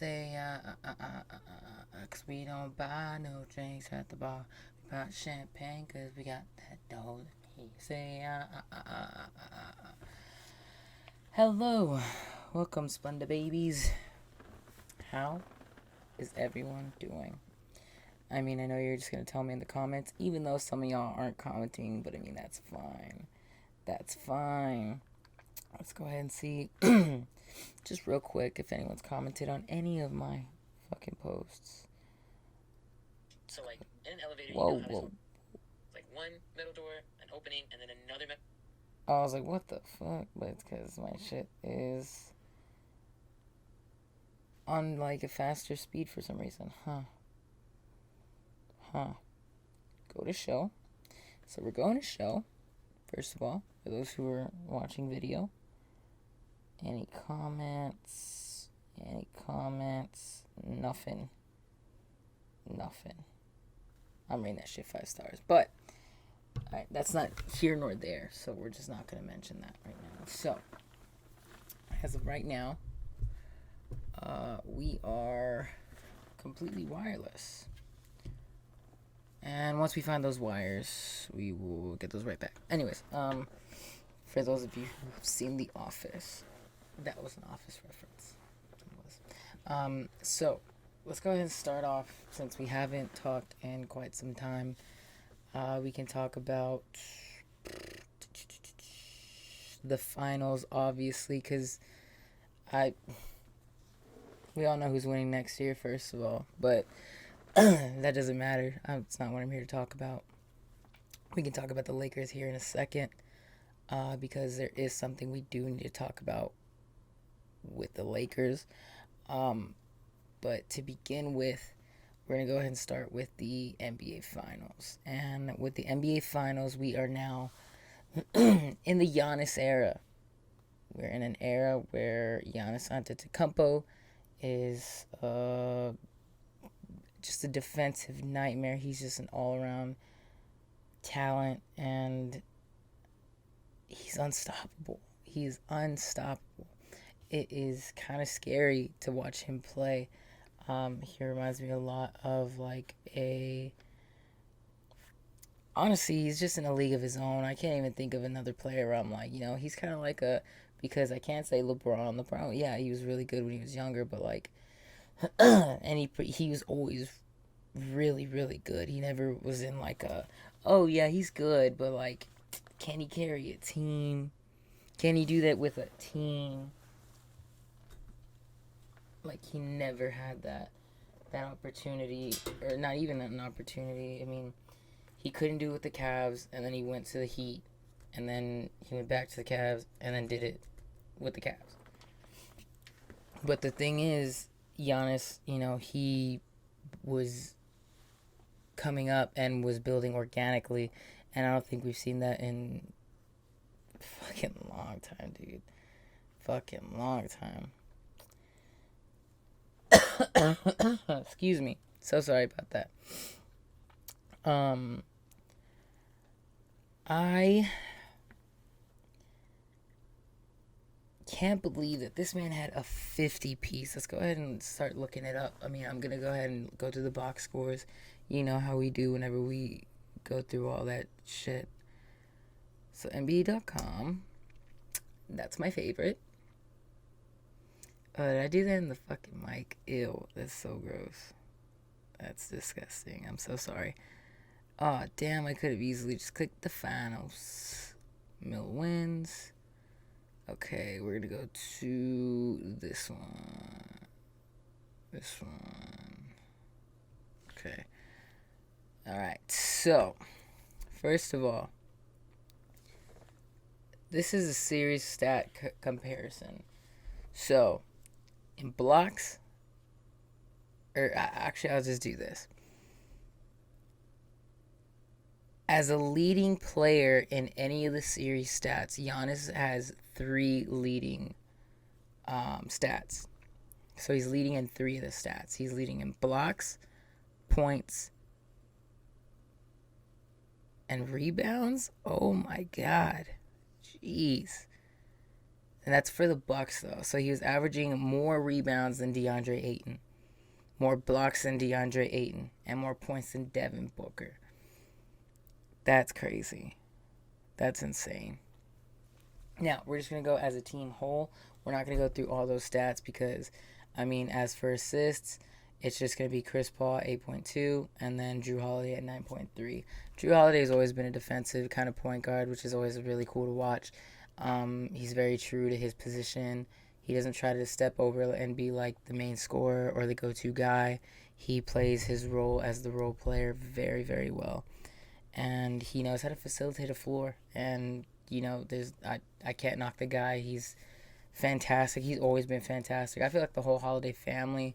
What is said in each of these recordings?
say, 'cause we don't buy no drinks at the bar. We buy champagne 'cause we got that dough. He say, Hello, welcome, Splenda babies. How is everyone doing? I mean, I know you're just going to tell me in the comments, even though some of y'all aren't commenting, but I mean, that's fine. That's fine. Let's go ahead and see, just real quick, if anyone's commented on any of my fucking posts. So, like, in an elevator, Whoa, you know how whoa. there's, like, one metal door, an opening, and then another metal... I was like, what the fuck? But it's because my shit is on, like, a faster speed for some reason. Huh. Go to show. So we're going to show, first of all, for those who are watching video. Any comments? Any comments? Nothing. I'm rating that shit 5 stars. But, alright, that's not here nor there. So we're just not going to mention that right now. So, as of right now, we are completely wireless. And once we find those wires, we will get those right back. Anyways, for those of you who've seen The Office, that was an Office reference. So, let's go ahead and start off, since we haven't talked in quite some time. We can talk about the finals, obviously, because we all know who's winning next year, first of all, but that doesn't matter. It's not what I'm here to talk about. We can talk about the Lakers here in a second, because there is something we do need to talk about with the Lakers. But to begin with, we're going to go ahead and start with the NBA Finals. And with the NBA Finals, we are now in the Giannis era. We're in an era where Giannis Antetokounmpo is just a defensive nightmare. He's just an all-around talent, and he's unstoppable. He's unstoppable. It is kind of scary to watch him play. He reminds me a lot of honestly, he's just in a league of his own. I can't even think of another player where I'm like, he's kind of like because I can't say LeBron. LeBron, yeah, he was really good when he was younger, but and he was always really, really good. He never was in oh yeah, he's good, but can he carry a team? Can he do that with a team? He never had that opportunity, or not even an opportunity. I mean, he couldn't do it with the Cavs, and then he went to the Heat, and then he went back to the Cavs, and then did it with the Cavs. But the thing is, Giannis, he was coming up and was building organically, and I don't think we've seen that in fucking long time, dude. Fucking long time. Excuse me. So sorry about that. I can't believe that this man had a 50 piece. Let's go ahead and start looking it up. I mean, I'm going to go ahead and go through the box scores. You know how we do whenever we go through all that shit. So, NBA.com. That's my favorite. Did I do that in the fucking mic? Ew, that's so gross. That's disgusting. I'm so sorry. Oh, damn, I could have easily just clicked the finals. Mill wins. Okay, we're going to go to this one. Okay. Alright, so, first of all, this is a series stat comparison. So, in blocks, actually, I'll just do this. As a leading player in any of the series stats, Giannis has 3 leading stats. So he's leading in 3 of the stats. He's leading in blocks, points, and rebounds. Oh my God. Jeez. And that's for the Bucks though. So he was averaging more rebounds than DeAndre Ayton, more blocks than DeAndre Ayton, and more points than Devin Booker. That's crazy. That's insane. Now, we're just going to go as a team whole. We're not going to go through all those stats because, I mean, as for assists, it's just going to be Chris Paul 8.2 and then Drew Holiday at 9.3. Drew Holiday has always been a defensive kind of point guard, which is always really cool to watch. He's very true to his position. He doesn't try to step over and be like the main scorer or the go-to guy. He plays his role as the role player very, very well. And he knows how to facilitate a floor. And, you know, I can't knock the guy. He's fantastic. He's always been fantastic. I feel like the whole Holiday family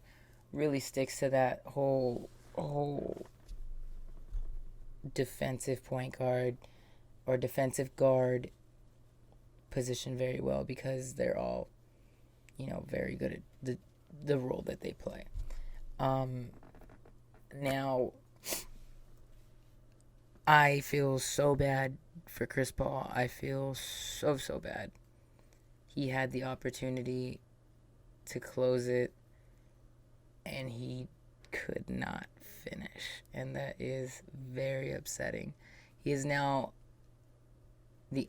really sticks to that whole defensive point guard or defensive guard position very well because they're all, you know, very good at the role that they play. Now, I feel so bad for Chris Paul. I feel so bad. He had the opportunity to close it, and he could not finish. And that is very upsetting. He is now the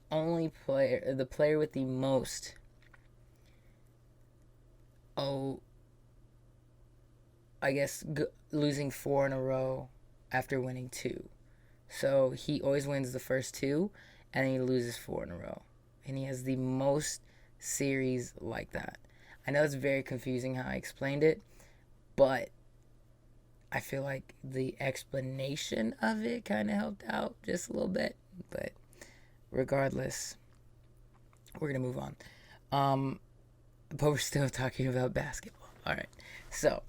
player with the most, losing 4 in a row after winning 2. So he always wins the first 2, and then he loses 4 in a row. And he has the most series like that. I know it's very confusing how I explained it, but I feel like the explanation of it kind of helped out just a little bit. But regardless, we're going to move on. But we're still talking about basketball. All right. So,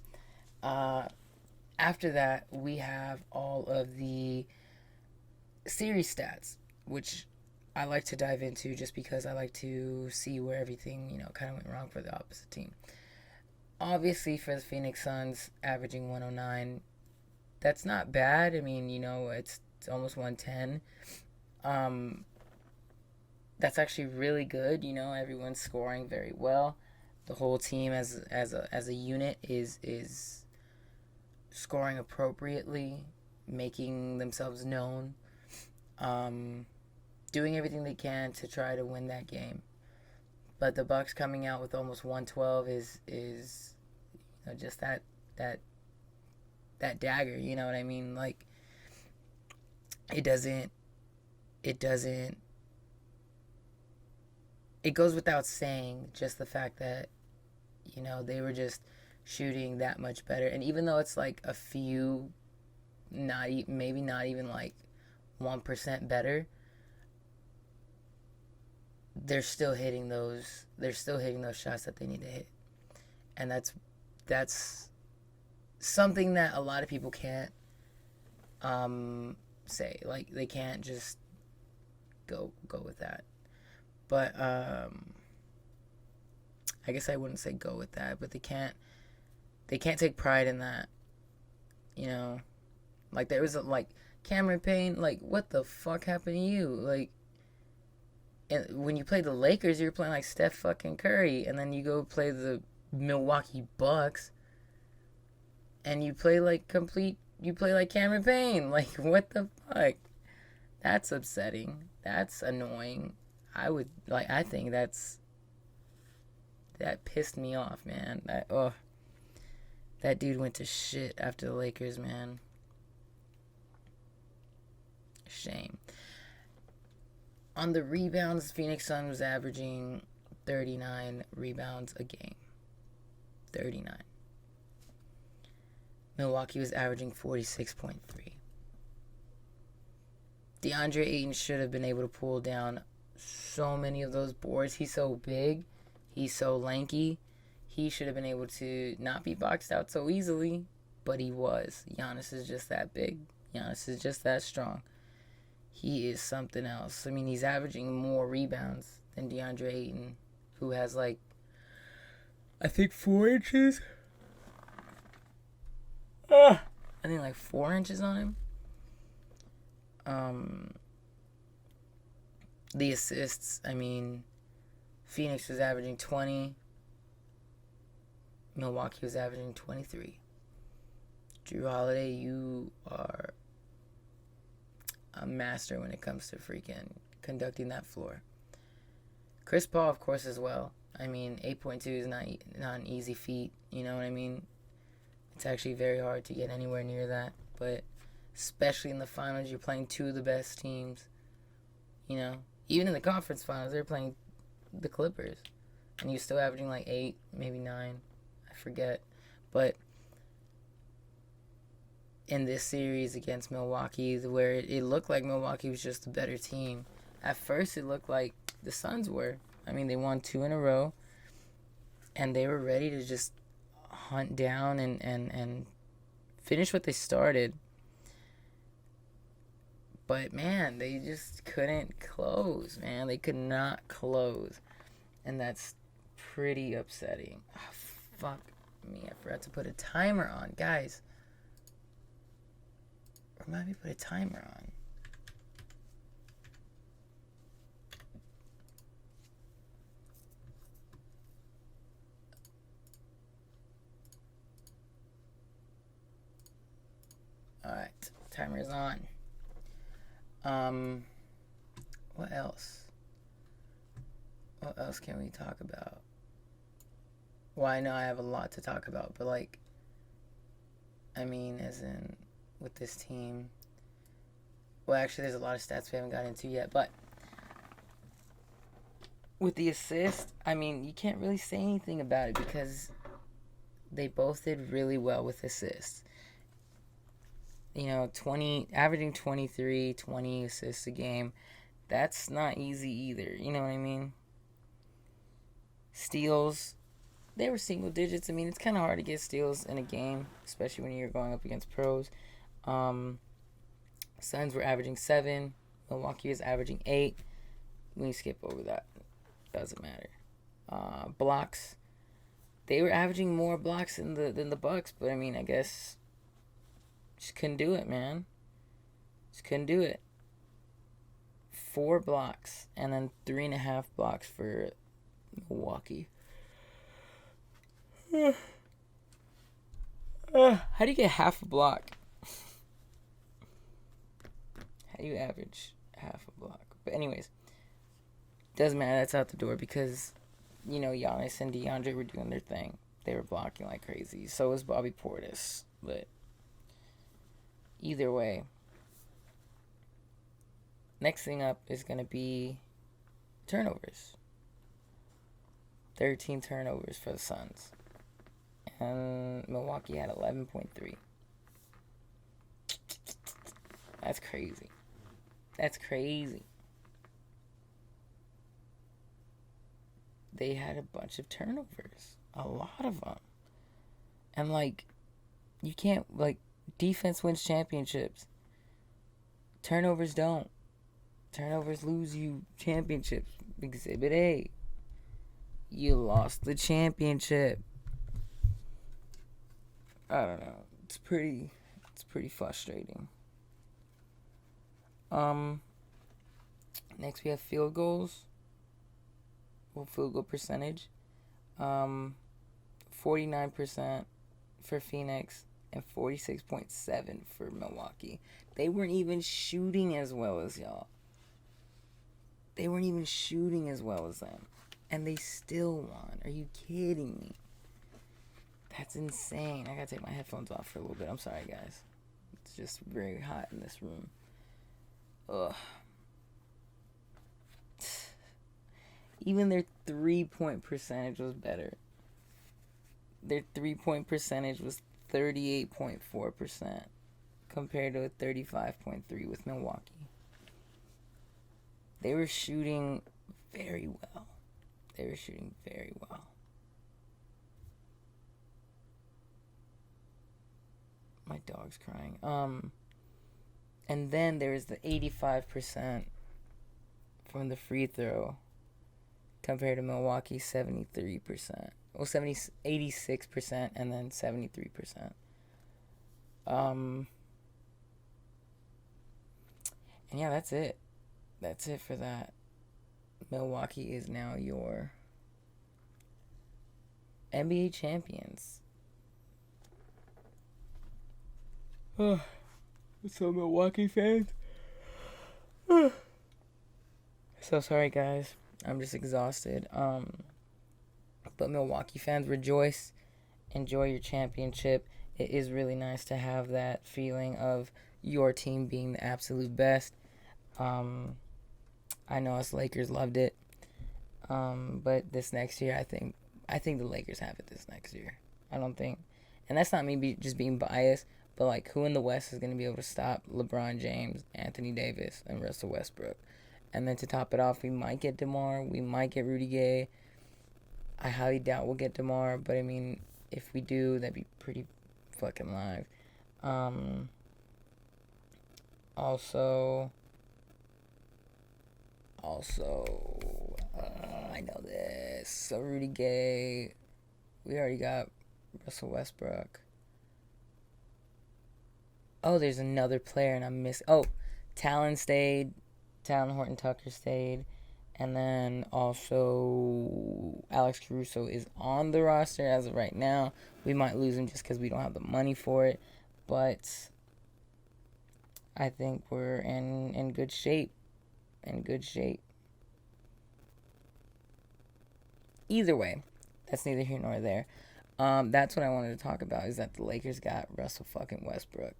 after that, we have all of the series stats, which I like to dive into just because I like to see where everything, you know, kind of went wrong for the opposite team. Obviously, for the Phoenix Suns, averaging 109, that's not bad. I mean, you know, it's almost 110. That's actually really good. You know, everyone's scoring very well. The whole team as a unit is scoring appropriately, making themselves known, doing everything they can to try to win that game. But the Bucks coming out with almost 112 is you know, just that dagger, you know what I mean? Like it goes without saying just the fact that, you know, they were just shooting that much better. And even though it's like a few, maybe not even like 1% better, they're still hitting those shots that they need to hit. And that's something that a lot of people can't say. Like they can't just go with that. But I guess I wouldn't say go with that, but they can't take pride in that. You know, like there was like Cameron Payne, like what the fuck happened to you? Like, and when you played the Lakers, you were playing like Steph fucking Curry, and then you go play the Milwaukee Bucks, and you play like Cameron Payne. Like what the fuck? That's upsetting. That's annoying. I think that pissed me off, man. That dude went to shit after the Lakers, man. Shame. On the rebounds, Phoenix Suns was averaging 39 rebounds a game. 39. Milwaukee was averaging 46.3. DeAndre Ayton should have been able to pull down so many of those boards. He's so big. He's so lanky. He should have been able to not be boxed out so easily, but he was. Giannis is just that big. Giannis is just that strong. He is something else. I mean, he's averaging more rebounds than DeAndre Ayton, who has like, I think 4 inches. I think like 4 inches on him. The assists, I mean, Phoenix was averaging 20. Milwaukee was averaging 23. Drew Holiday, you are a master when it comes to freaking conducting that floor. Chris Paul, of course, as well. I mean, 8.2 is not an easy feat. You know what I mean? It's actually very hard to get anywhere near that. But especially in the finals, you're playing two of the best teams. You know, even in the conference finals, they're playing the Clippers, and you're still averaging like 8, maybe 9. I forget. But in this series against Milwaukee, where it looked like Milwaukee was just a better team. At first, it looked like the Suns were. I mean, they won 2 in a row, and they were ready to just hunt down and finish what they started. But, man, they just couldn't close, man. They could not close. And that's pretty upsetting. Oh, fuck me. I forgot to put a timer on. Guys, remind me to put a timer on. Alright, timer's on. What else? What else can we talk about? Well, I know I have a lot to talk about, but like, I mean, as in with this team. Well, actually, there's a lot of stats we haven't got into yet, but with the assist, I mean, you can't really say anything about it because they both did really well with assists. You know, averaging 23, 20 assists a game, that's not easy either. You know what I mean? Steals, they were single digits. I mean, it's kind of hard to get steals in a game, especially when you're going up against pros. Suns were averaging 7. Milwaukee was averaging 8. We can skip over that. Doesn't matter. Blocks, they were averaging more blocks than the Bucks, but I mean, I guess just couldn't do it, man. Just couldn't do it. 4 blocks and then 3.5 blocks for Milwaukee. How do you get half a block? How do you average half a block? But anyways, doesn't matter. That's out the door because, you know, Giannis and DeAndre were doing their thing. They were blocking like crazy. So was Bobby Portis. But either way, next thing up is going to be turnovers. 13 turnovers for the Suns. And Milwaukee had 11.3. That's crazy. That's crazy. They had a bunch of turnovers. A lot of them. And, like, you can't, like, defense wins championships. Turnovers don't. Turnovers lose you championships. Exhibit A. You lost the championship. I don't know. It's pretty frustrating. Next we have field goals. Well, field goal percentage. 49% for Phoenix and 46.7 for Milwaukee. They weren't even shooting as well as y'all. They weren't even shooting as well as them. And they still won. Are you kidding me? That's insane. I gotta take my headphones off for a little bit. I'm sorry, guys. It's just very hot in this room. Ugh. Even their 3-point percentage was better. Their 3-point percentage was 38.4% compared to a 35.3% with Milwaukee. They were shooting very well. My dog's crying. And then there's the 85% from the free throw compared to Milwaukee's 73%. Well, 86% and then 73%. And yeah, that's it. That's it for that. Milwaukee is now your NBA champions. So Milwaukee fans. So sorry guys. I'm just exhausted. But Milwaukee fans, rejoice. Enjoy your championship. It is really nice to have that feeling of your team being the absolute best. I know us Lakers loved it. But this next year, I think the Lakers have it this next year. I don't think, and that's not me just being biased, but like who in the West is going to be able to stop LeBron James, Anthony Davis, and Russell Westbrook? And then to top it off, we might get DeMar, we might get Rudy Gay. I highly doubt we'll get DeMar, but I mean, if we do, that'd be pretty fucking live. Also, I know this. So Rudy Gay, we already got Russell Westbrook. Oh, there's another player, and I'm missing. Oh, Talon stayed. Talon Horton Tucker stayed. And then also Alex Caruso is on the roster as of right now. We might lose him just because we don't have the money for it. But I think we're in good shape. In good shape. Either way, that's neither here nor there. That's what I wanted to talk about, is that the Lakers got Russell fucking Westbrook.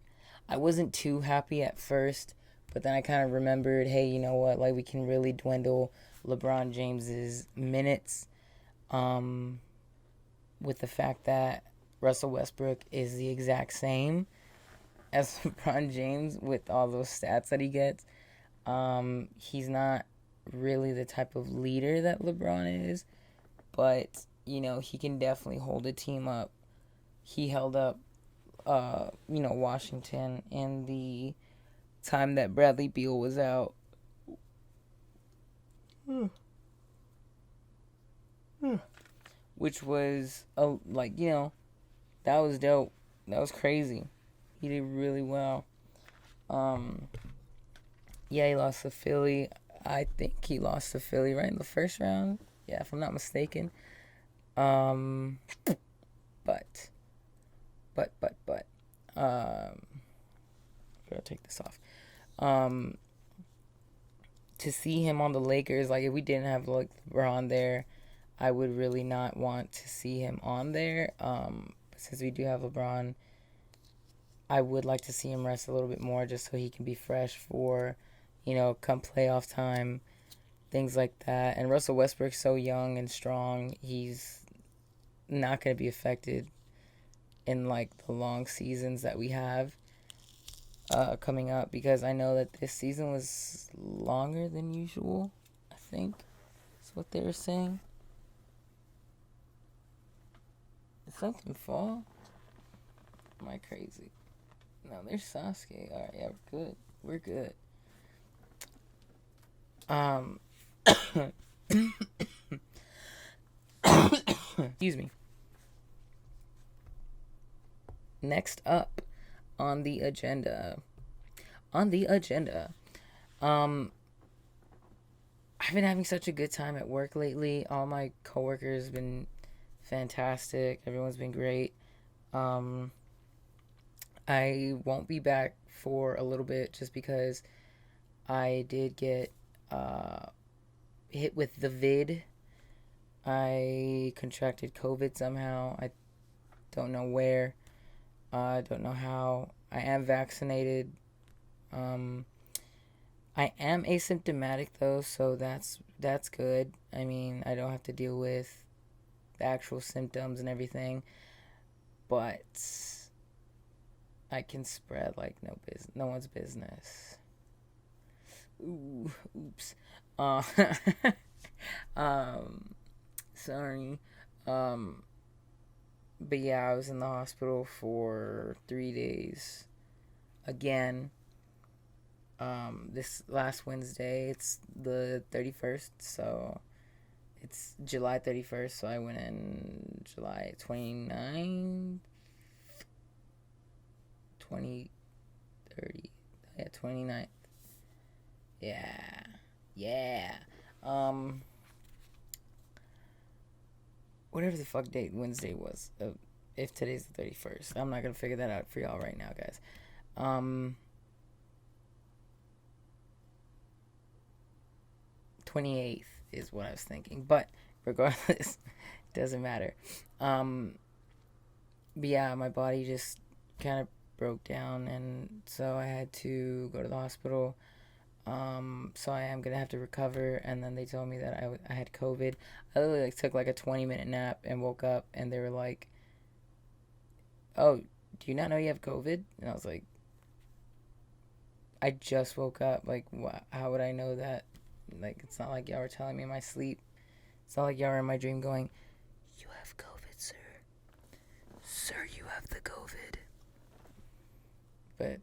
I wasn't too happy at first, but then I kind of remembered, hey, you know what? Like, we can really dwindle LeBron James's minutes with the fact that Russell Westbrook is the exact same as LeBron James with all those stats that he gets. He's not really the type of leader that LeBron is, but, you know, he can definitely hold a team up. He held up, Washington in the time that Bradley Beal was out. Which was, that was dope. That was crazy. He did really well. Yeah, he lost to Philly. I think he lost to Philly right in the first round. Yeah, if I'm not mistaken. But gotta take this off. To see him on the Lakers, like if we didn't have like LeBron there, I would really not want to see him on there. Since we do have LeBron, I would like to see him rest a little bit more just so he can be fresh for, come playoff time, things like that. And Russell Westbrook's so young and strong, he's not going to be affected in like the long seasons that we have coming up, because I know that this season was longer than usual. I think that's what they were saying. Did something fall? Am I crazy? No, there's Sasuke. Alright, yeah, we're good. We're good. Excuse me. Next up on the agenda. I've been having such a good time at work lately. All my coworkers have been fantastic. Everyone's been great. I won't be back for a little bit just because I did get hit with the vid. I contracted COVID somehow. I don't know where. I don't know how. I am vaccinated. I am asymptomatic though, so that's good. I mean, I don't have to deal with the actual symptoms and everything, but I can spread like no one's business. Ooh, oops. Sorry. But yeah, I was in the hospital for 3 days. Again. This last Wednesday, it's the 31st, so it's July 31st, so I went in July 29th, 20, 30, yeah, 29th. Yeah. whatever the fuck date Wednesday was. If today's the 31st, I'm not gonna figure that out for y'all right now, guys. 28th is what I was thinking, but regardless, doesn't matter. But yeah, my body just kind of broke down, and so I had to go to the hospital. So I am gonna have to recover, and then they told me that I had COVID. I literally took like a 20-minute nap and woke up, and they were like, "Oh, do you not know you have COVID?" And I was like, "I just woke up. Like, how would I know that? Like, it's not like y'all were telling me in my sleep. It's not like y'all were in my dream going, 'You have COVID, sir. Sir, you have the COVID.'" But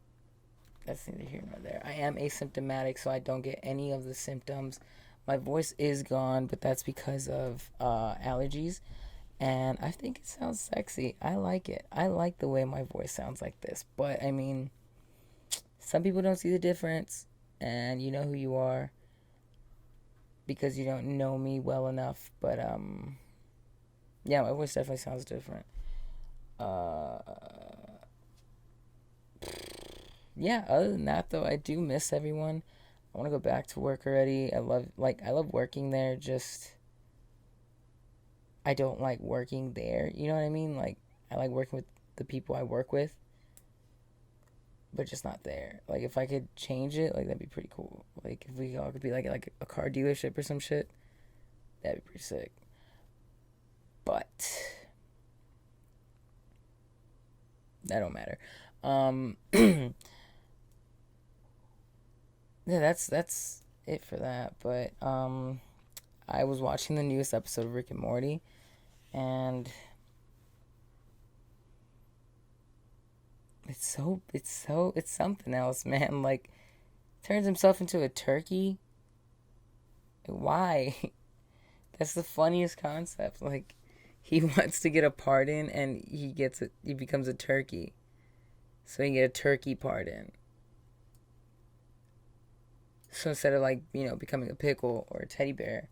that's neither here nor there. I am asymptomatic, so I don't get any of the symptoms. My voice is gone, but that's because of allergies. And I think it sounds sexy. I like it. I like the way my voice sounds like this. But, I mean, some people don't see the difference. And you know who you are, because you don't know me well enough. But, yeah, my voice definitely sounds different. Yeah, other than that, though, I do miss everyone. I want to go back to work already. I love working there. Just I don't like working there. You know what I mean? Like, I like working with the people I work with, but just not there. Like, if I could change it, like, that'd be pretty cool. Like, if we all could be like a car dealership or some shit, that'd be pretty sick. But that don't matter. Yeah, that's it for that. But I was watching the newest episode of Rick and Morty, and it's something else, man. Like, turns himself into a turkey. Why? That's the funniest concept. Like, he wants to get a pardon, and he becomes a turkey, so he can get a turkey pardon. So instead of, like, becoming a pickle or a teddy bear,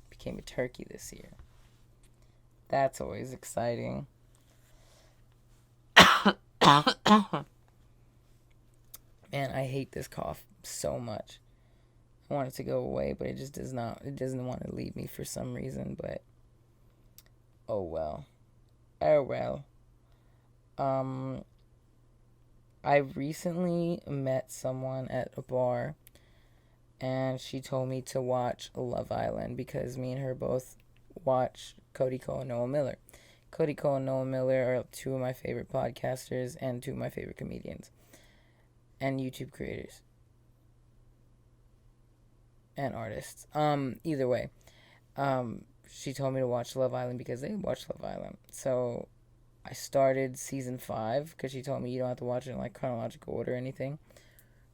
became a turkey this year. That's always exciting. Man, I hate this cough so much. I want it to go away, but it just does not. It doesn't want to leave me for some reason, but oh well. Oh well. Um, I recently met someone at a bar, and she told me to watch Love Island because me and her both watch Cody Cole and Noah Miller. Cody Cole and Noah Miller are two of my favorite podcasters and two of my favorite comedians and YouTube creators and artists. Either way, she told me to watch Love Island because they watch Love Island. So I started season 5 because she told me you don't have to watch it in like chronological order or anything.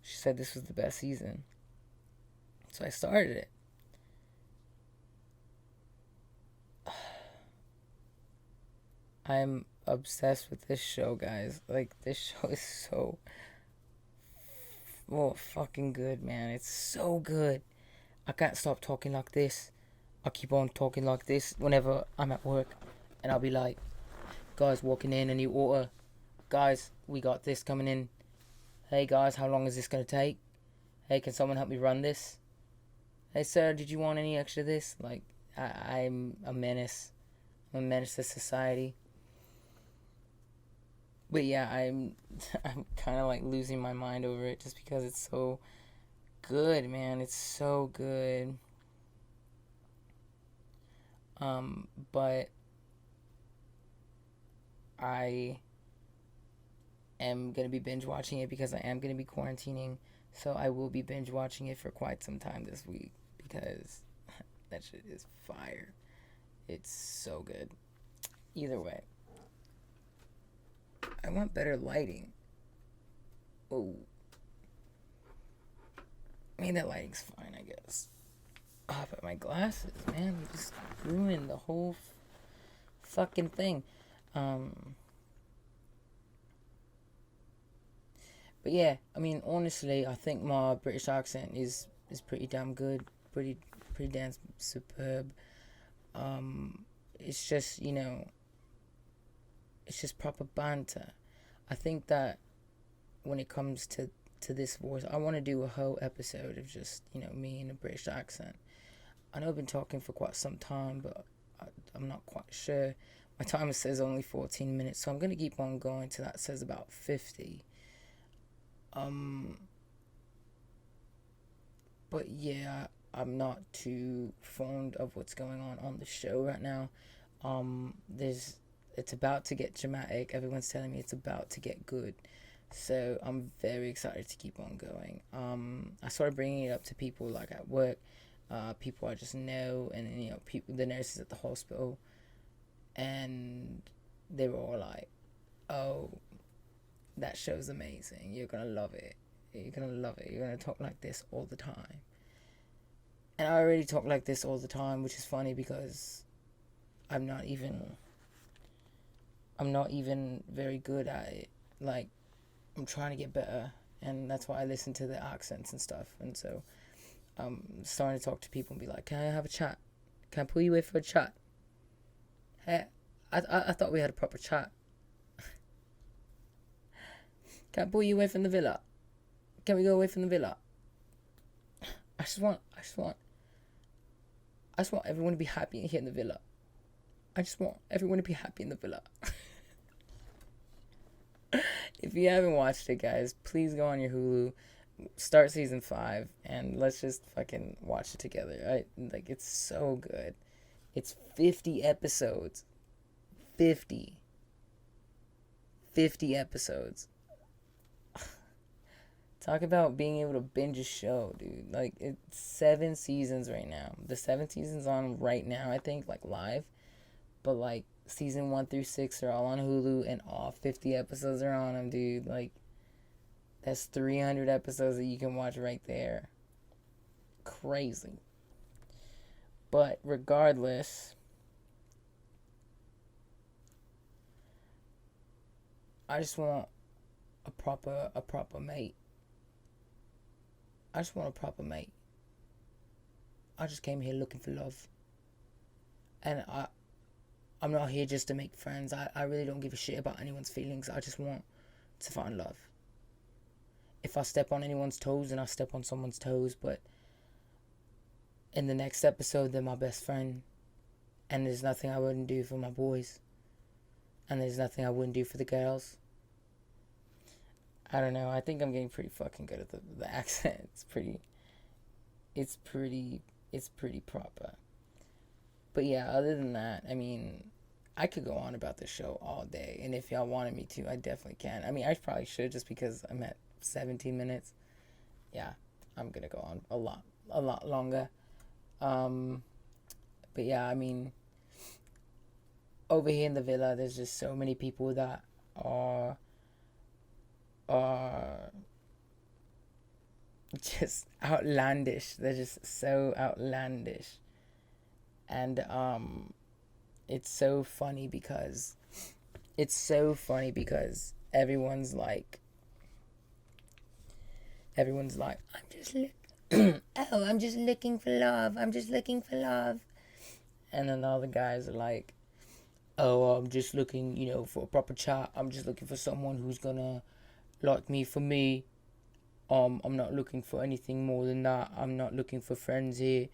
She said this was the best season. So I started it. I'm obsessed with this show, guys. Like, this show is so fucking good, man. It's so good. I can't stop talking like this. I keep on talking like this whenever I'm at work. And I'll be like, guys, walking in, a new order. Guys, we got this coming in. Hey, guys, how long is this going to take? Hey, can someone help me run this? Hey, sir, did you want any extra of this? Like, I'm a menace. I'm a menace to society. But yeah, I'm kind of like losing my mind over it just because it's so good, man. It's so good. But I am gonna be binge watching it because I am gonna be quarantining. So I will be binge watching it for quite some time this week because that shit is fire. It's so good. Either way, I want better lighting. Oh, I mean, that lighting's fine, I guess. Oh, but my glasses, man, you just ruined the whole fucking thing. But yeah, I mean, honestly, I think my British accent is pretty damn good, pretty damn superb. it's just, you know, it's just proper banter. I think that when it comes to this voice, I want to do a whole episode of just, you know, me in a British accent. I know I've been talking for quite some time, but I'm not quite sure. My timer says only 14 minutes, so I'm going to keep on going till that says about 50. But yeah, I'm not too fond of what's going on the show right now. It's about to get dramatic. Everyone's telling me it's about to get good. So I'm very excited to keep on going. I started bringing it up to people like at work, people I just know, and you know, people, the nurses at the hospital, and they were all like, "Oh, that show's amazing. You're gonna love it. You're gonna love it. You're gonna talk like this all the time." And I already talk like this all the time, which is funny because I'm not even very good at it. Like, I'm trying to get better, and that's why I listen to the accents and stuff. And so I'm starting to talk to people and be like, "Can I have a chat? Can I pull you away for a chat? Hey, I thought we had a proper chat. Can I pull you away from the villa? Can we go away from the villa? I just want everyone to be happy here in the villa. I just want everyone to be happy in the villa." If you haven't watched it, guys, please go on your Hulu, start season 5, and let's just fucking watch it together. Like, it's so good. It's 50 episodes. 50 episodes. Talk about being able to binge a show, dude. Like, it's 7 seasons right now. The 7th season's on right now, I think, like, live. But, like, season 1 through 6 are all on Hulu, and all 50 episodes are on them, dude. Like, that's 300 episodes that you can watch right there. Crazy. But regardless, I just want a proper mate. I just want a proper mate. I just came here looking for love. And I'm not here just to make friends. I really don't give a shit about anyone's feelings. I just want to find love. If I step on anyone's toes, then I step on someone's toes. But in the next episode, they're my best friend. And there's nothing I wouldn't do for my boys. And there's nothing I wouldn't do for the girls. I don't know. I think I'm getting pretty fucking good at the accent. It's pretty proper. But yeah, other than that, I mean, I could go on about the show all day. And if y'all wanted me to, I definitely can. I mean, I probably should just because I'm at 17 minutes. Yeah, I'm going to go on a lot longer. But yeah, I mean, over here in the villa, there's just so many people that are just outlandish. They're just so outlandish. And it's so funny because everyone's like I'm just looking for love. I'm just looking for love. And then all the guys are like, "Oh, I'm just looking, you know, for a proper chat. I'm just looking for someone who's gonna like me for me. I'm not looking for anything more than that. I'm not looking for friends here."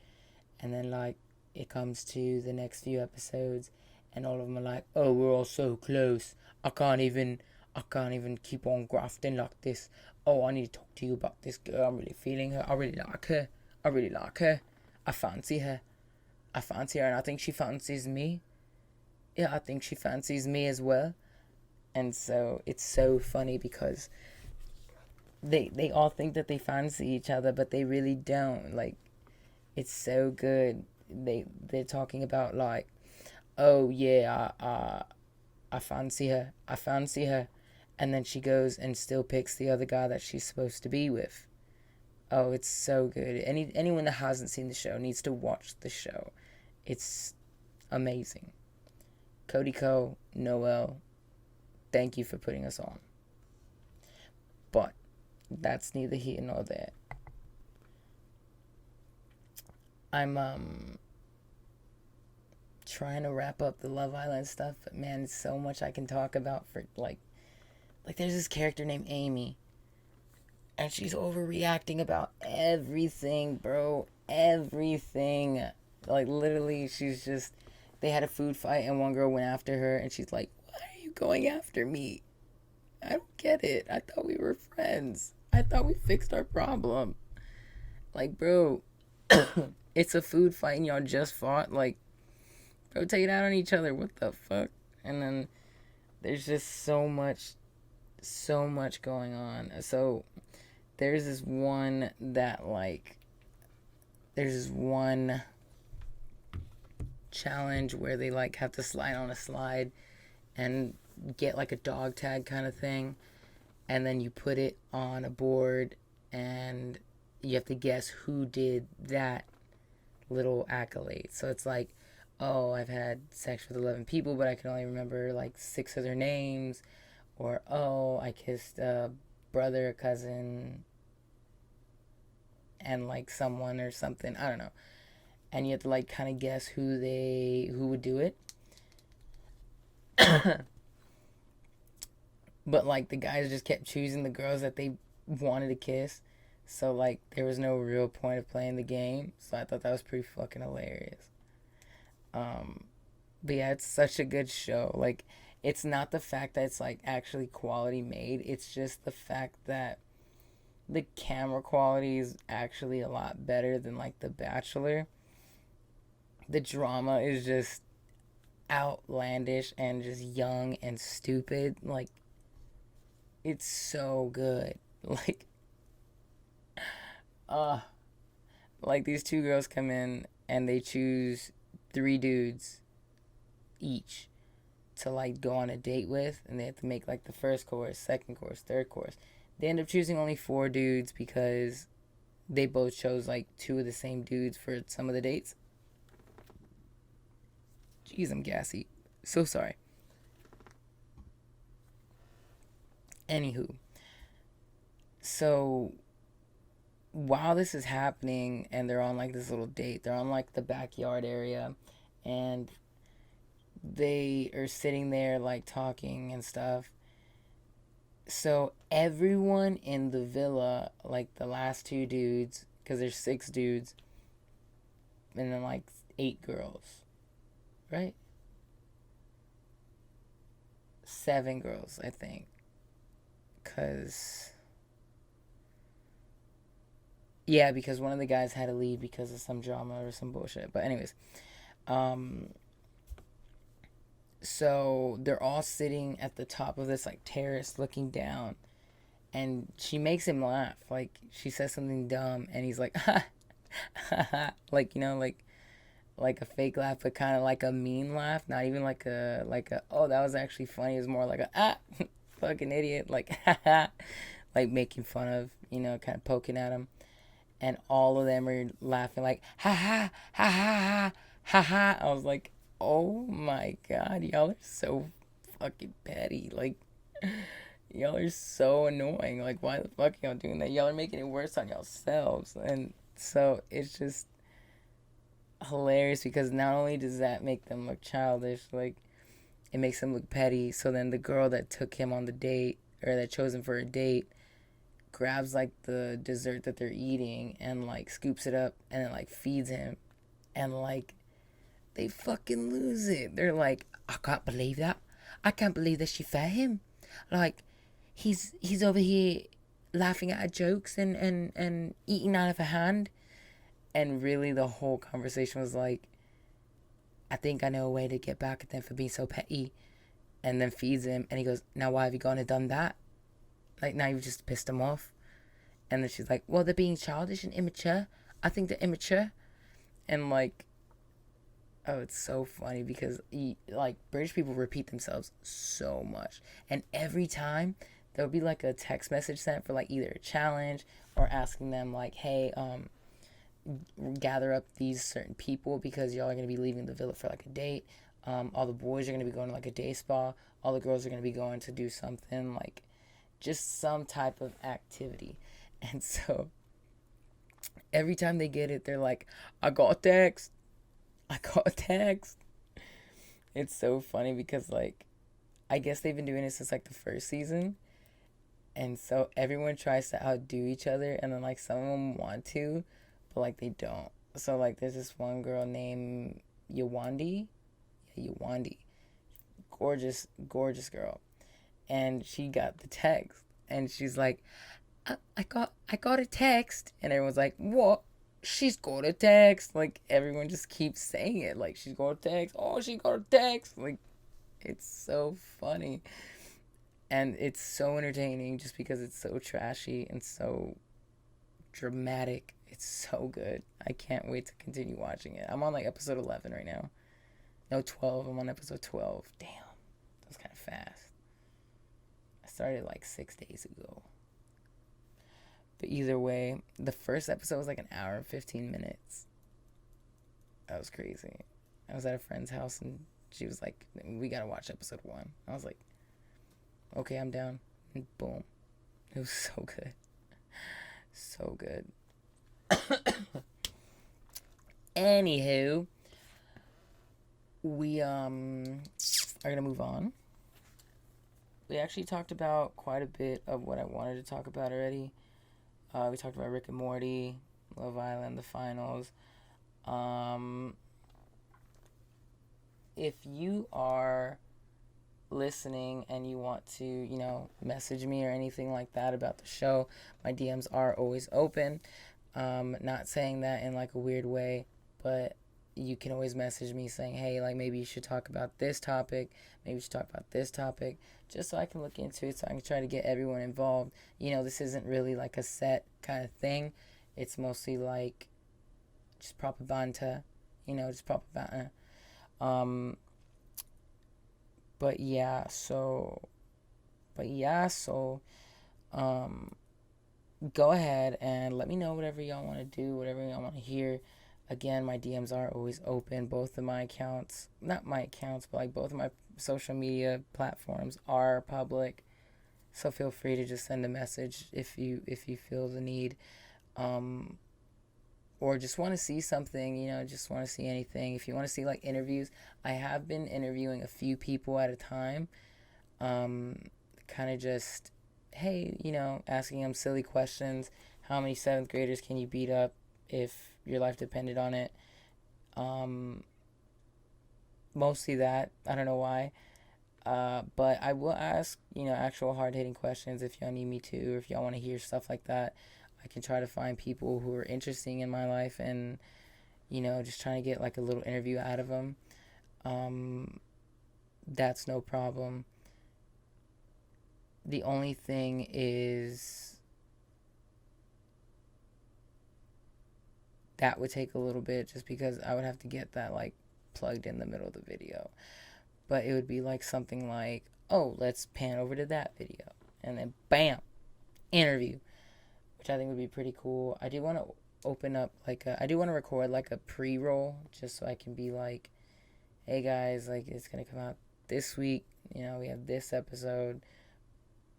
And then like it comes to the next few episodes, and all of them are like, "Oh, we're all so close. I can't even keep on grafting like this. Oh, I need to talk to you about this girl. I'm really feeling her. I really like her. I fancy her, and I think she fancies me. Yeah, I think she fancies me as well." And so it's so funny because they all think that they fancy each other, but they really don't. Like, it's so good. They're talking about like, "Oh yeah, I fancy her. And then she goes and still picks the other guy that she's supposed to be with. Oh, it's so good. Anyone that hasn't seen the show needs to watch the show. It's amazing. Cody Co, Noel, thank you for putting us on. But that's neither here nor there. I'm trying to wrap up the Love Island stuff, but man, it's so much I can talk about for like there's this character named Amy, and she's overreacting about everything, bro. Everything. Like literally, she's just. They had a food fight, and one girl went after her, and she's like, "Why are you going after me? I don't get it. I thought we were friends. I thought we fixed our problem." Like, bro, it's a food fight, and y'all just fought. Like, bro, take it out on each other. What the fuck? And then there's just so much going on. So there's this one there's this one challenge where they like have to slide on a slide and get like a dog tag kind of thing, and then you put it on a board and you have to guess who did that little accolade. So it's like, oh, I've had sex with 11 people, but I can only remember like 6 of their names. Or, oh, I kissed a brother, a cousin, and like someone or something. I don't know. And you have to like kind of guess who would do it. But like the guys just kept choosing the girls that they wanted to kiss. So like there was no real point of playing the game. So I thought that was pretty fucking hilarious. But yeah, it's such a good show. Like, it's not the fact that it's like actually quality made. It's just the fact that the camera quality is actually a lot better than like The Bachelor. The drama is just outlandish and just young and stupid. Like, it's so good. Like these two girls come in and they choose 3 dudes each to like go on a date with, and they have to make like the first course, second course, third course. They end up choosing only 4 dudes because they both chose like 2 of the same dudes for some of the dates. Jeez, I'm gassy. So sorry. Anywho, so while this is happening and they're on like this little date, they're on like the backyard area, and they are sitting there like talking and stuff. So everyone in the villa, like the last 2 dudes, because there's 6 dudes, and then like 8 girls, right? 7 girls, I think. Because one of the guys had to leave because of some drama or some bullshit. But anyways, so they're all sitting at the top of this like terrace looking down, and she makes him laugh. Like, she says something dumb, and he's like, ha, ha, ha. Like, you know, like a fake laugh, but kind of like a mean laugh. Not even like a oh, that was actually funny. It was more like a fucking idiot, like ha ha, like making fun of, you know, kind of poking at him. And all of them are laughing like ha ha ha ha ha ha ha. I was like, oh my god, y'all are so fucking petty. Like, y'all are so annoying. Like, why the fuck y'all doing that? Y'all are making it worse on yourselves. And so it's just hilarious because not only does that make them look childish, like, it makes them look petty. So then the girl that took him on the date, or that chose him for a date, grabs like the dessert that they're eating and like scoops it up and then like feeds him, and like they fucking lose it. They're like, I can't believe that. I can't believe that she fed him. Like, he's over here laughing at her jokes and eating out of her hand. And really the whole conversation was like, I think I know a way to get back at them for being so petty. And then feeds him, and he goes, now why have you gone and done that? Like, now you've just pissed them off. And then she's like, well, they're being childish and immature. I think they're immature. And like, oh, it's so funny because like British people repeat themselves so much. And every time there'll be like a text message sent for like either a challenge or asking them like, hey, gather up these certain people because y'all are going to be leaving the villa for like a date. All the boys are going to be going to like a day spa. All the girls are going to be going to do something like just some type of activity. And so every time they get it, they're like, I got a text. It's so funny because, like, I guess they've been doing it since, like, the first season. And so everyone tries to outdo each other. And then, like, some of them want to, but, like, they don't. So, like, there's this one girl named Yawandi. Yeah, Yawandi. Gorgeous, gorgeous girl. And she got the text. And she's like, I got a text. And everyone's like, what? She's got a text. Like, everyone just keeps saying it. Like, she's got a text. Oh, she got a text. Like, it's so funny. And it's so entertaining just because it's so trashy and so dramatic. It's so good. I can't wait to continue watching it. I'm on like episode 11 right now. No, 12. I'm on episode 12. Damn. That was kind of fast. I started like 6 days ago. But either way, the first episode was like an hour and 15 minutes. That was crazy. I was at a friend's house and she was like, we gotta watch episode 1. I was like, okay, I'm down. And boom. It was so good. So good. Anywho, we are gonna move on. We actually talked about quite a bit of what I wanted to talk about already. We talked about Rick and Morty, Love Island, the finals. If you are listening and you want to, message me or anything like that about the show, my DMs are always open. Not saying that in like a weird way, but you can always message me saying, hey, like maybe you should talk about this topic, maybe you should talk about this topic, just so I can look into it, so I can try to get everyone involved. This isn't really like a set kind of thing. It's mostly like just proper banter, just proper banter. But yeah, so go ahead and let me know whatever y'all want to do, whatever y'all want to hear. Again, my DMs are always open. Both of my accounts, not my accounts, but like both of my social media platforms are public. So feel free to just send a message if you feel the need. Or just want to see something, just want to see anything. If you want to see like interviews, I have been interviewing a few people at a time. Kind of just, hey, asking them silly questions. How many 7th graders can you beat up if your life depended on it? Mostly that. I don't know why. But I will ask, actual hard-hitting questions if y'all need me to, or if y'all want to hear stuff like that. I can try to find people who are interesting in my life and, just trying to get like a little interview out of them. That's no problem. The only thing is that would take a little bit just because I would have to get that like plugged in the middle of the video. But it would be like something like, oh, let's pan over to that video. And then bam, interview. Which I think would be pretty cool. I do want to open up I do want to record like a pre-roll just so I can be like, hey guys, like it's going to come out this week. We have this episode,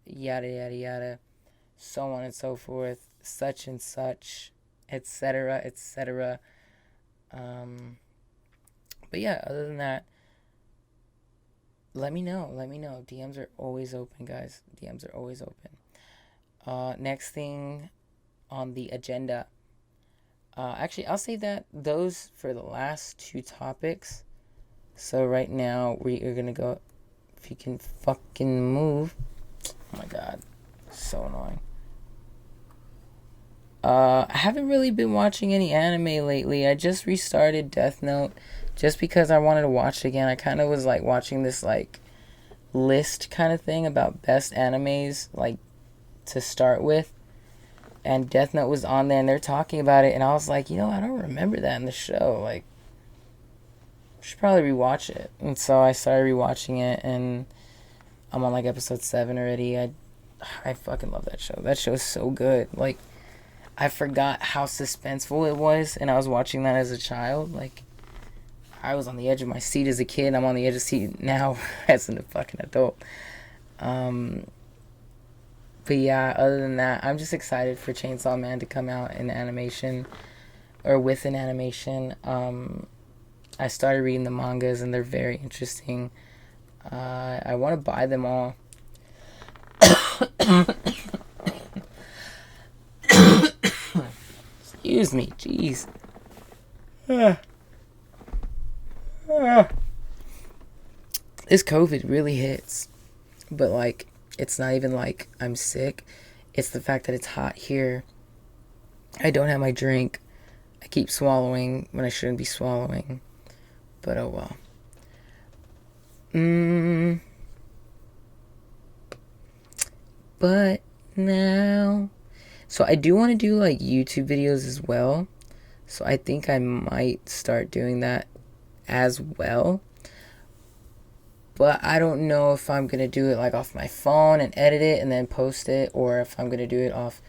yada, yada, yada, so on and so forth, such and such, etc., etc. But yeah, other than that, let me know. DMs are always open, guys. DMs are always open. Next thing on the agenda. Actually, I'll say those for the last 2 topics. So right now we are gonna go. If you can fucking move. Oh my god, so annoying. I haven't really been watching any anime lately. I just restarted Death Note just because I wanted to watch it again. I kind of was like watching this like list kind of thing about best animes like to start with, and Death Note was on there and they're talking about it, and I was like, I don't remember that in the show. Like, I should probably rewatch it. And so I started rewatching it, and I'm on like episode 7 already. I fucking love that show. That show is so good. Like, I forgot how suspenseful it was, and I was watching that as a child. Like, I was on the edge of my seat as a kid. I'm on the edge of the seat now as a fucking adult. But yeah, other than that, I'm just excited for Chainsaw Man to come out in animation, or with an animation. I started reading the mangas and they're very interesting. I want to buy them all. Excuse me, jeez. This COVID really hits, but like, it's not even like I'm sick. It's the fact that it's hot here. I don't have my drink. I keep swallowing when I shouldn't be swallowing. But oh well. But now, so I do want to do like YouTube videos as well. So I think I might start doing that as well. But I don't know if I'm going to do it like off my phone and edit it and then post it, or if I'm going to do it off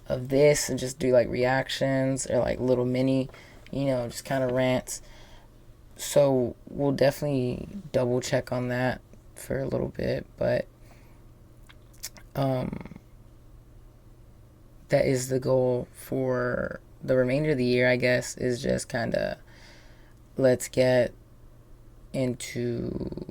of this and just do like reactions or like little mini, just kind of rants. So we'll definitely double check on that for a little bit, but that is the goal for the remainder of the year, I guess, is just kind of let's get into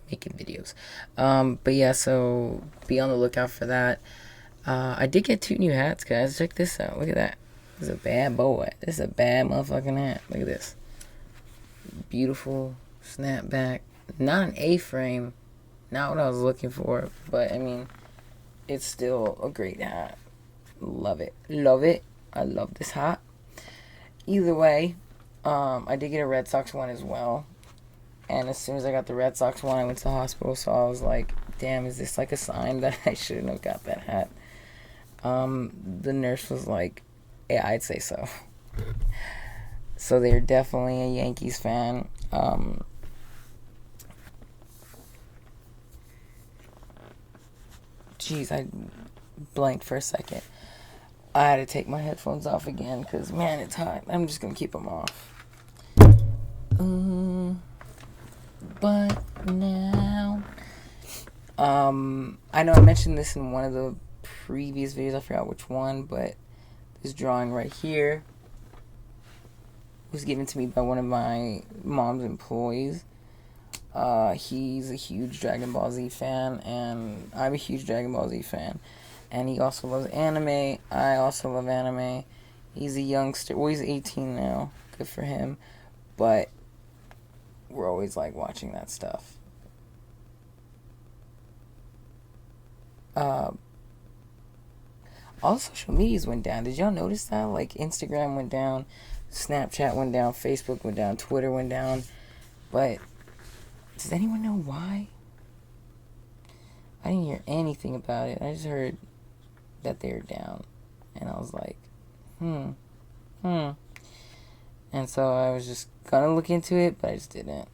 making videos. But yeah, so be on the lookout for that. I did get 2 new hats, guys. Check this out. Look at that. This is a bad boy. This is a bad motherfucking hat. Look at this. Beautiful snapback. Not an A-frame. Not what I was looking for. But, I mean, it's still a great hat. Love it. Love it. I love this hat. Either way, I did get a Red Sox one as well. And as soon as I got the Red Sox one, I went to the hospital. So I was like, damn, is this like a sign that I shouldn't have got that hat? The nurse was like, yeah, I'd say so. So they're definitely a Yankees fan. Jeez, I blanked for a second. I had to take my headphones off again because, man, it's hot. I'm just going to keep them off. But now, I know I mentioned this in one of the previous videos. I forgot which one, but this drawing right here was given to me by one of my mom's employees. He's a huge Dragon Ball Z fan, and I'm a huge Dragon Ball Z fan. And he also loves anime. I also love anime. He's a youngster. Well, he's 18 now. Good for him. But we're always, like, watching that stuff. All social medias went down. Did y'all notice that? Like, Instagram went down. Snapchat went down. Facebook went down. Twitter went down. But does anyone know why? I didn't hear anything about it. I just heard that they were down. And I was like, And so I was just gonna look into it, but I just didn't.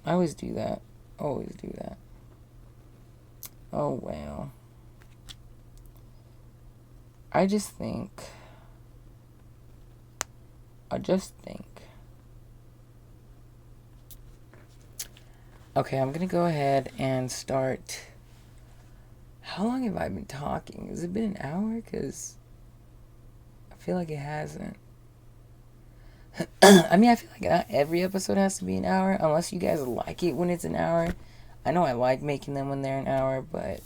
I always do that. Always do that. Oh, well. I just think. Okay, I'm gonna go ahead and start. How long have I been talking? Has it been an hour? Because I feel like it hasn't. I mean, I feel like not every episode has to be an hour, unless you guys like it when it's an hour. I know I like making them when they're an hour, but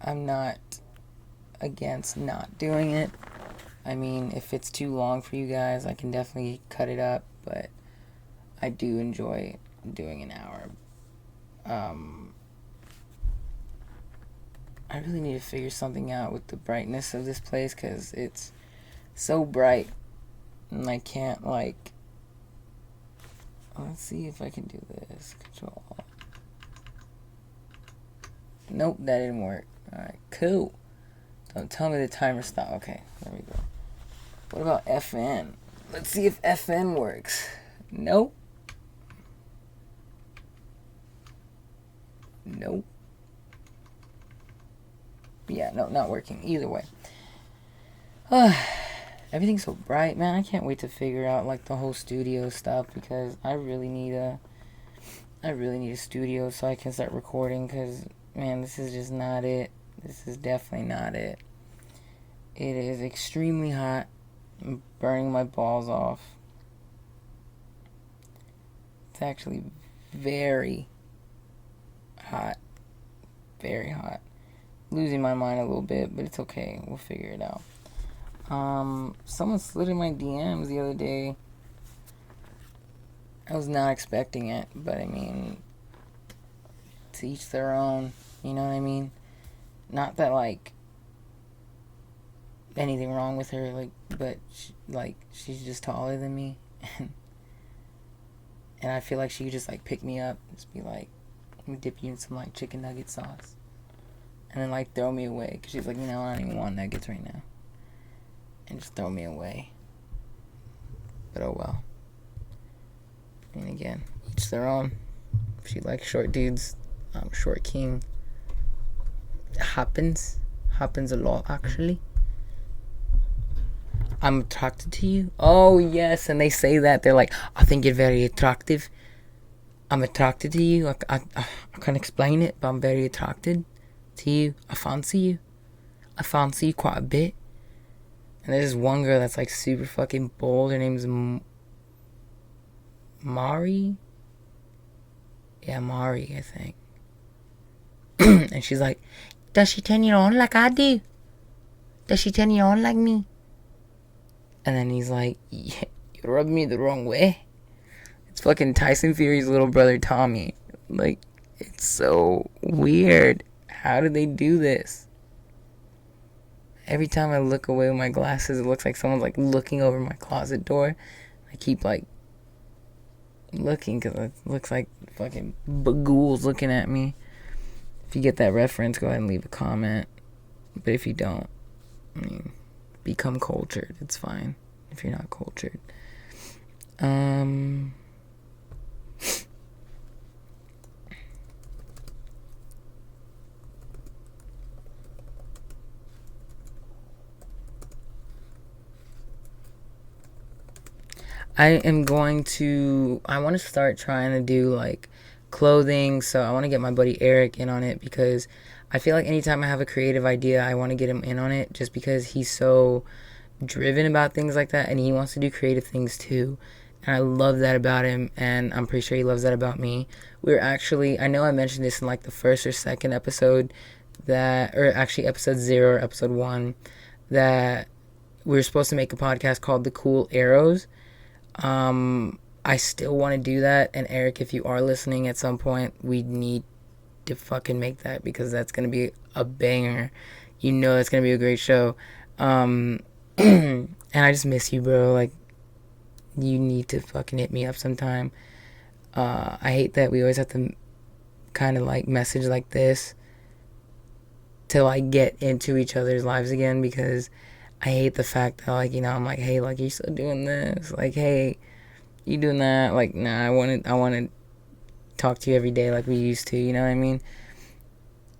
I'm not against not doing it. I mean, if it's too long for you guys, I can definitely cut it up, but I do enjoy doing an hour. I really need to figure something out with the brightness of this place, because it's so bright, and I can't, like, let's see if I can do this. Control. Nope, that didn't work. Alright, cool. Don't tell me the timer stopped. Okay, there we go. What about FN? Let's see if FN works. Nope. Nope. Yeah, no, not working. Either way. Everything's so bright, man. I can't wait to figure out, like, the whole studio stuff, because I really need I really need a studio so I can start recording, because, man, this is just not it. This is definitely not it. It is extremely hot. I'm burning my balls off. It's actually very hot. Very hot. Losing my mind a little bit, but it's okay. We'll figure it out. Someone slid in my DMs the other day. I was not expecting it, but I mean, to each their own. You know what I mean? Not that, like, anything wrong with her, like, but she's just taller than me, and I feel like she could just, like, pick me up, just be like, let me dip you in some, like, chicken nugget sauce, and then, like, throw me away, because she's like, I don't even want nuggets right now, and just throw me away. But oh well. And again, each their own. If she likes short dudes, I'm a short king. It happens a lot, actually. I'm attracted to you. Oh yes, and they say that. They're like, I think you're very attractive. I'm attracted to you. I can't explain it, but I'm very attracted to you. I fancy you. I fancy you quite a bit. And there's this one girl that's like super fucking bold. Her name's Mari. Yeah, Mari, I think. And she's like, does she turn you on like I do? Does she turn you on like me? And then he's like, yeah, you rubbed me the wrong way. It's fucking Tyson Fury's little brother Tommy. Like, it's so weird. How did they do this? Every time I look away with my glasses, it looks like someone's like looking over my closet door. I keep like looking because it looks like fucking ghouls looking at me. If you get that reference, go ahead and leave a comment. But if you don't, I mean, become cultured. It's fine if you're not cultured. I want to start trying to do like clothing, so I want to get my buddy Eric in on it, because I feel like anytime I have a creative idea, I want to get him in on it, just because he's so driven about things like that, and he wants to do creative things too, and I love that about him, and I'm pretty sure he loves that about me. I know I mentioned this in like the first or second episode, or actually episode 0 or episode 1, that we were supposed to make a podcast called The Cool Arrows. I still want to do that, and Eric, if you are listening at some point, we need to fucking make that, because that's gonna be a banger. It's gonna be a great show. And I just miss you, bro. Like, you need to fucking hit me up sometime. I hate that we always have to kind of like message like this to like get into each other's lives again, because I hate the fact that, like, I'm like, hey, like, you still doing this? Like, hey, you doing that? Like, nah, I want to talk to you every day like we used to, you know what I mean?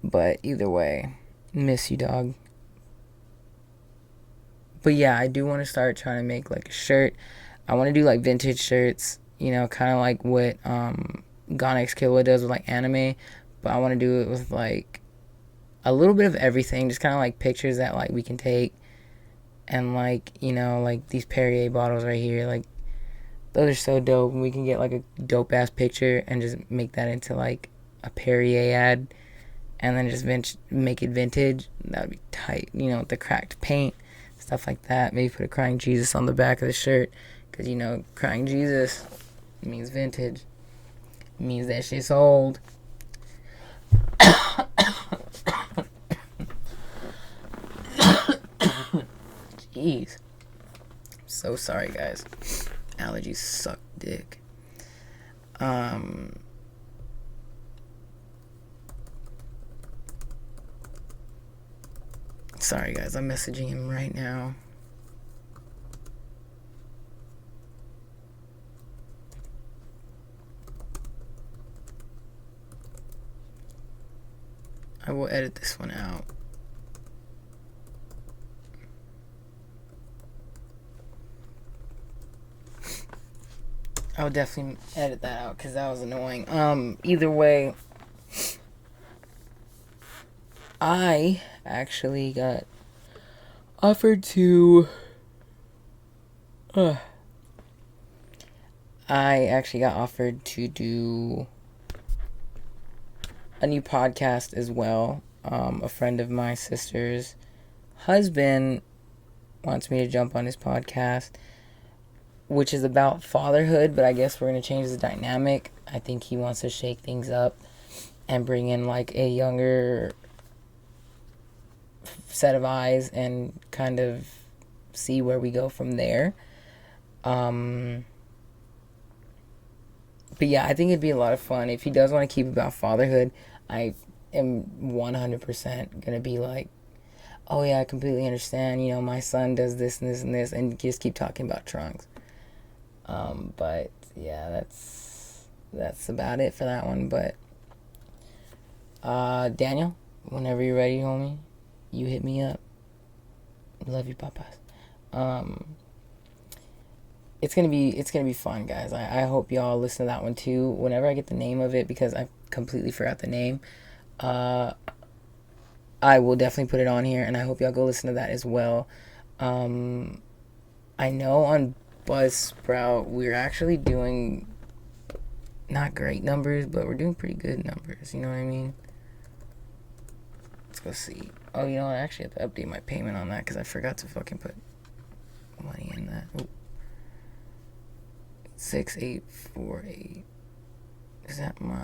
But either way, miss you, dog. But yeah, I do want to start trying to make like a shirt. I want to do like vintage shirts, kind of like what Gonix Killa does with like anime, but I want to do it with like a little bit of everything, just kind of like pictures that like we can take. And like, like these Perrier bottles right here, like those are so dope. We can get like a dope ass picture and just make that into like a Perrier ad, and then just make it vintage. That would be tight, with the cracked paint, stuff like that. Maybe put a crying Jesus on the back of the shirt, because crying Jesus means vintage. It means that shit's old. Jeez. So sorry, guys. Allergies suck dick. Sorry, guys. I'm messaging him right now. I will edit this one out. I'll definitely edit that out because that was annoying. Either way, I actually got offered to. I actually got offered to do a new podcast as well. A friend of my sister's husband wants me to jump on his podcast, which is about fatherhood, but I guess we're going to change the dynamic. I think he wants to shake things up and bring in like a younger set of eyes and kind of see where we go from there. But yeah, I think it'd be a lot of fun. If he does want to keep about fatherhood, I am 100% going to be like, oh yeah, I completely understand. You know, my son does this and this and this, and just keep talking about trunks. But yeah, that's about it for that one. But Daniel, whenever you're ready, homie, you hit me up. Love you, papas. It's gonna be fun, guys. I hope y'all listen to that one too. Whenever I get the name of it, because I completely forgot the name, I will definitely put it on here, and I hope y'all go listen to that as well. I know on Buzzsprout we're actually doing not great numbers, but we're doing pretty good numbers. You know what I mean? Let's go see. Oh, you know what? I actually have to update my payment on that because I forgot to fucking put money in that. Ooh. 6848. Is that my...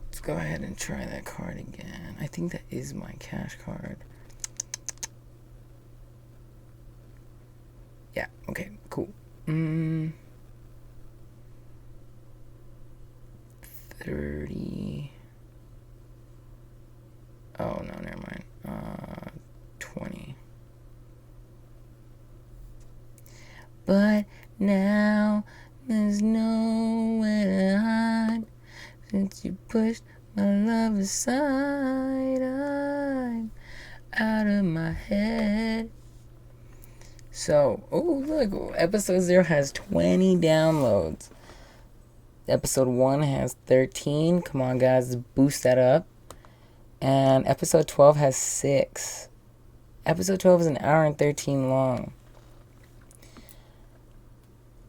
Let's go ahead and try that card again. I think that is my cash card. Yeah, okay, cool. 30. Oh, no, never mind. 20. But now there's nowhere to hide. Since you pushed my love aside, I'm out of my head. So, oh look, episode 0 has 20 downloads. Episode 1 has 13. Come on, guys, boost that up. And episode 12 has 6. Episode 12 is an hour and 13 long.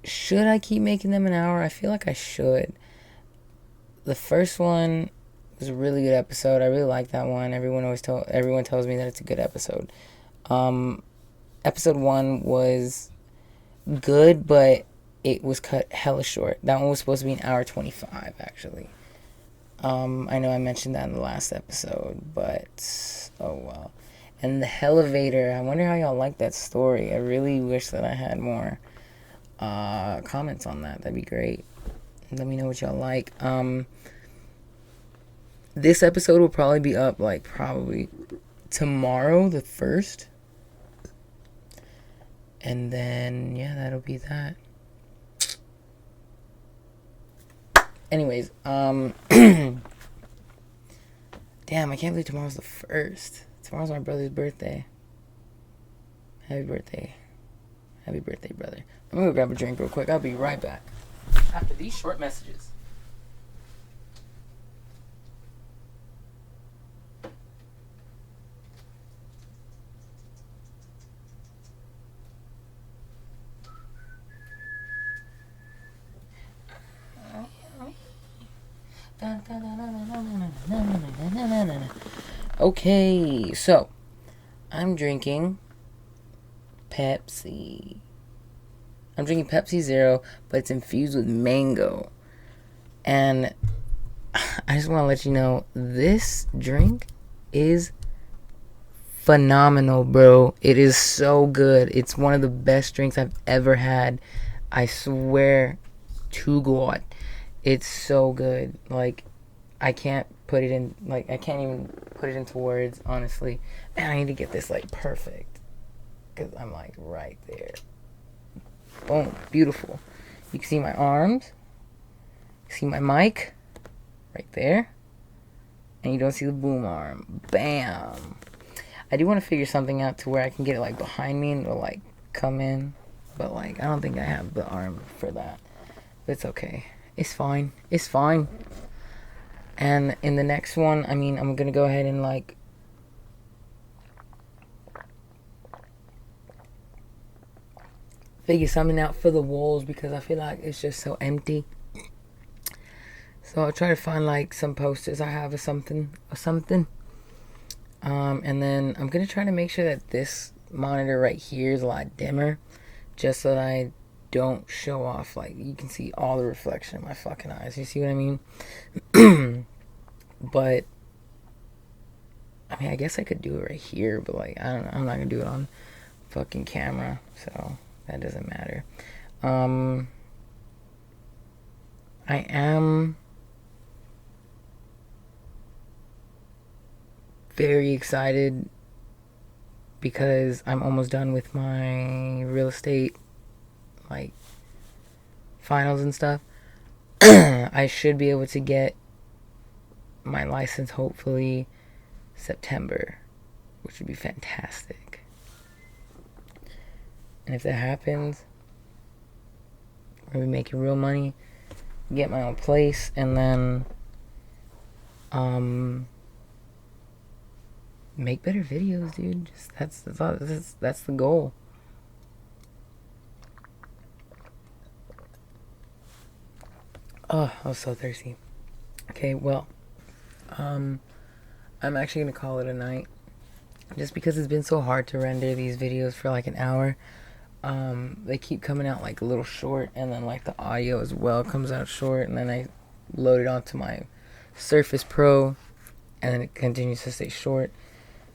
Should I keep making them an hour? I feel like I should. The first one was a really good episode. I really like that one. Everyone tells me that it's a good episode. Episode 1 was good, but it was cut hella short. That one was supposed to be an hour 25, actually. I know I mentioned that in the last episode, but oh well. And the Elevator, I wonder how y'all like that story. I really wish that I had more comments on that. That'd be great. Let me know what y'all like. This episode will probably be up like probably tomorrow, the 1st. And then yeah, that'll be that. Anyways, damn, I can't believe tomorrow's the 1st. Tomorrow's my brother's birthday. Happy birthday. Happy birthday, brother. I'm gonna go grab a drink real quick. I'll be right back after these short messages. Okay, so I'm drinking Pepsi. I'm drinking Pepsi Zero, but it's infused with mango. And I just want to let you know, this drink is phenomenal, bro. It is so good. It's one of the best drinks I've ever had. I swear to God. It's so good. Like, I can't put it in, like, I can't even put it into words, honestly. And I need to get this, like, perfect. Because I'm, like, right there. Boom. Beautiful. You can see my arms. You see my mic. Right there. And you don't see the boom arm. Bam. I do want to figure something out to where I can get it like behind me and it'll like come in, but like I don't think I have the arm for that. But it's okay. It's fine. It's fine. And in the next one, I mean, I'm gonna go ahead and like figure something out for the walls because I feel like it's just so empty. So I'll try to find like some posters I have or something. And then I'm gonna try to make sure that this monitor right here is a lot dimmer, just so that I don't show off, like, you can see all the reflection in my fucking eyes. You see what I mean? But I mean, I guess I could do it right here, but like, I don't know. I'm not gonna do it on fucking camera, so that doesn't matter. I am very excited because I'm almost done with my real estate, like, finals and stuff. I should be able to get my license hopefully September, which would be fantastic. And if that happens, I'm gonna be making real money, get my own place, and then make better videos, dude. Just that's the goal. Oh, I was so thirsty. Okay, well, I'm actually gonna call it a night, just because it's been so hard to render these videos for like an hour. They keep coming out like a little short, and then like the audio as well comes out short, and then I load it onto my Surface Pro, and then it continues to stay short.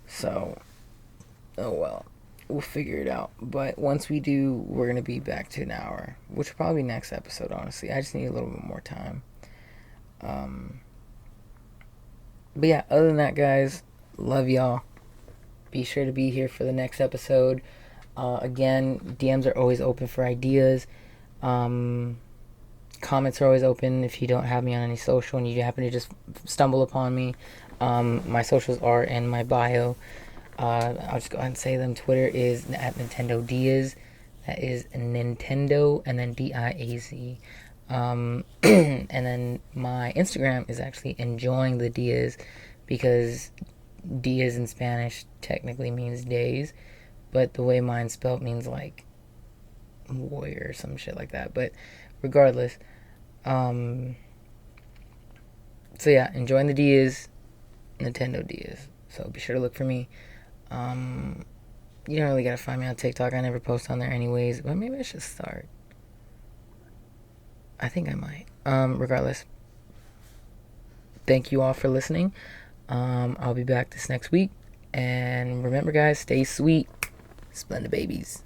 So, oh well, we'll figure it out. But once we do, we're gonna be back to an hour, which will probably be next episode. Honestly, I just need a little bit more time. But yeah, other than that, guys, love y'all. Be sure to be here for the next episode. Again, DMs are always open for ideas. Comments are always open if you don't have me on any social and you happen to just stumble upon me. My socials are in my bio. I'll just go ahead and say them. Twitter is at Nintendo Diaz. That is Nintendo and then Diaz. And then my Instagram is actually enjoying the Diaz, because Diaz in Spanish technically means days, but the way mine's spelled means like warrior or some shit like that. But regardless, so yeah, enjoying the Diaz, Nintendo Diaz. So be sure to look for me. You don't really gotta find me on TikTok. I never post on there anyways, but maybe I should start. I think I might. Regardless, thank you all for listening. I'll be back this next week. And remember, guys, stay sweet. Splendid babies.